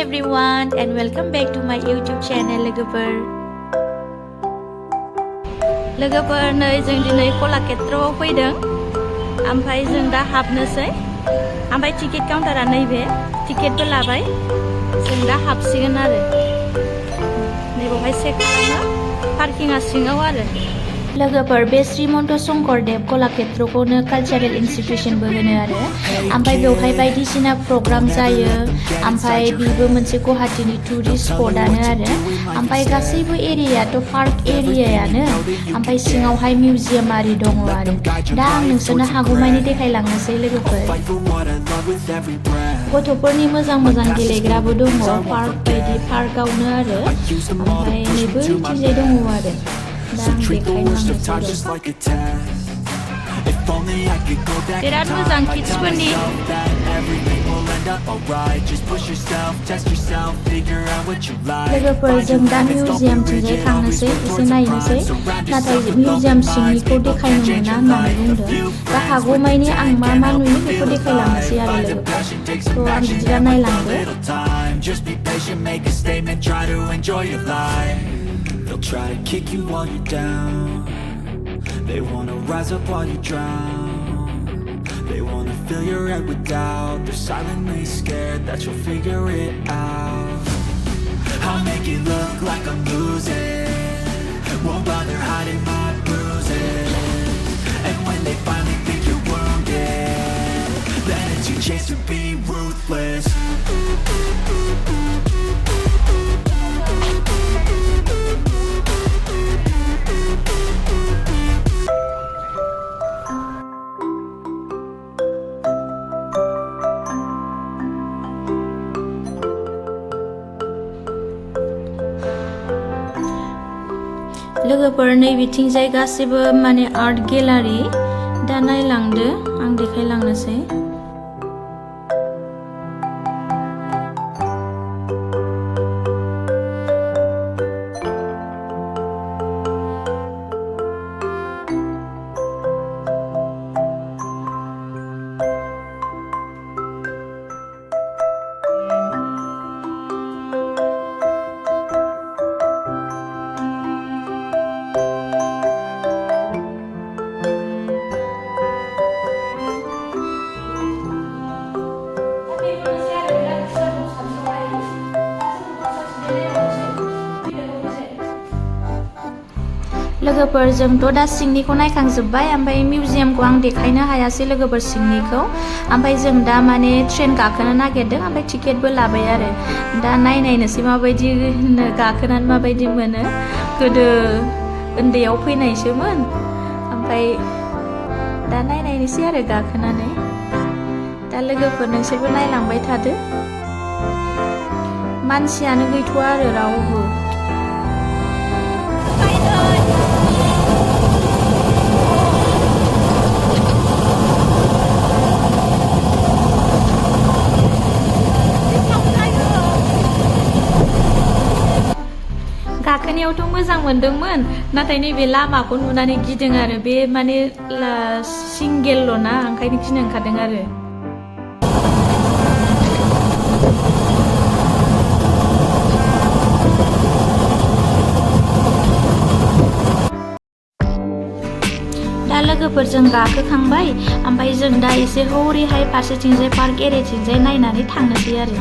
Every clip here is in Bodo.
everyone and welcome back to my YouTube channel लोगोफोर नै जों दिनै कलाक्षेत्रआव फैदों ओमफ्राय जों दा हाबनोसै ओमफ्राय टिकेट काउन्टारा नैबे टिकेटबो लाबाय जों दा हाबसिगोन आरो नैबावहाय चेक खालामो पार्किंआ सिङाव आरो लोगोफोर बे श्रीमन्त शंकरदेव कलाक्षेत्रखौनो कालचारेल इन्स्टिट्युशनबो होनो आरो ओमफ्राय बेवहाय बायदिसिना प्रग्राम जायो ओमफ्राय बेबो मोनसे गुवाहाटीनि टुरिस्ट स्पटआनो आरो ओमफ्राय गासैबो एरियायाथ' पार्क एरियायानो ओमफ्राय सिङावहाय मिउजियाम आरि दङ आरो दा आं नोंसोरनो हागौमानि देखायलांनोसै लोगोफोर गथ'फोरनि मोजां गेलेग्राबो दङ पार्क बायदि पार्कआवनो आरो ओमफ्राय नैबो इथिंजाय दङ आरो बिराद मोजां किड्सफोरनि लोगोफोर जों दा मिउजियामथिंजाय थांनोसै एसे नायनोसै नाथाय मिउजियाम सिंनिखौ देखायनो मोना होननानै बुंदों दा हागौमानि आं मा नुयो बेखौ देखायलांनोसै आरो लोगोफोर थ' आं बिदिबा नायलांदो They'll try to kick you while you're down. They wanna rise up while you drown. They wanna fill your head with doubt. They're silently scared that you'll figure it out. I'll make it look like I'm losing. Won't bother hiding my bruises. And when they finally think you're wounded, then it's your chance to be ruthless. लोगोफोर नैबेथिंजाय गासैबो माने आर्ट गेलारि दा नायलांदो आं देखायलांनोसै लोगोफोर जोंथ' दा सिंनिखौ नायखांजोब्बाय ओमफ्राय मिउजियामखौ आं देखायनो हायासै लोगोफोर सिंनिखौ ओमफ्राय जों दा माने ट्रेन गाखोनो नागिरदों ओमफ्राय टिकेटबो लाबाय आरो दा नायनोसै माबायदि गाखोनानै माबायदि मोनो गोदो उन्दैयाव फैनायसोमोन ओमफ्राय दा नायनोसै आरो गाखोनानै दा लोगोफोर नोंसोरबो नायलांबाय थादो मानसियानो गैथ'आ आरो रावबो गाखोनायावथ' मोजां मोनदोंमोन नाथाय नैबे लामाखौ नुनानै गिदों आरो बे माने सिंगेलल' ना ओंखायनो गिनो ओंखारदों आरो दा लोगोफोरजों गाखोखांबाय ओमफ्राय जों दा एसे हरैहाय फारसेथिंजाय पार्क एरियाथिंजाय नायनानै थांनोसै आरो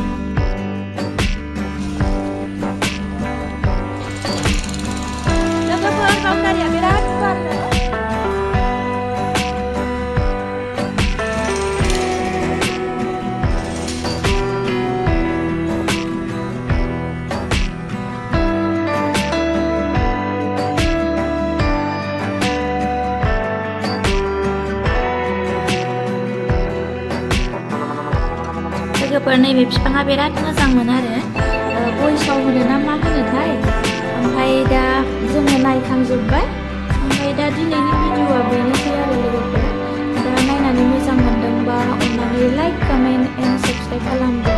लोगोफोर नैबे बिफाङा बिराद मोजांमोन आरो गयसाव होनो ना मा होनोथाय ओमफ्राय दा जोङो नायखांजोब्बाय ओमफ्राय दा दिनैनि भिडिअ'आ बेनोसै आरो लोगोफोर दा नायनानै मोजां मोनदोंबा अन्नानै लाइक कमेन्ट एन्ड साबस्क्राइब खालामदो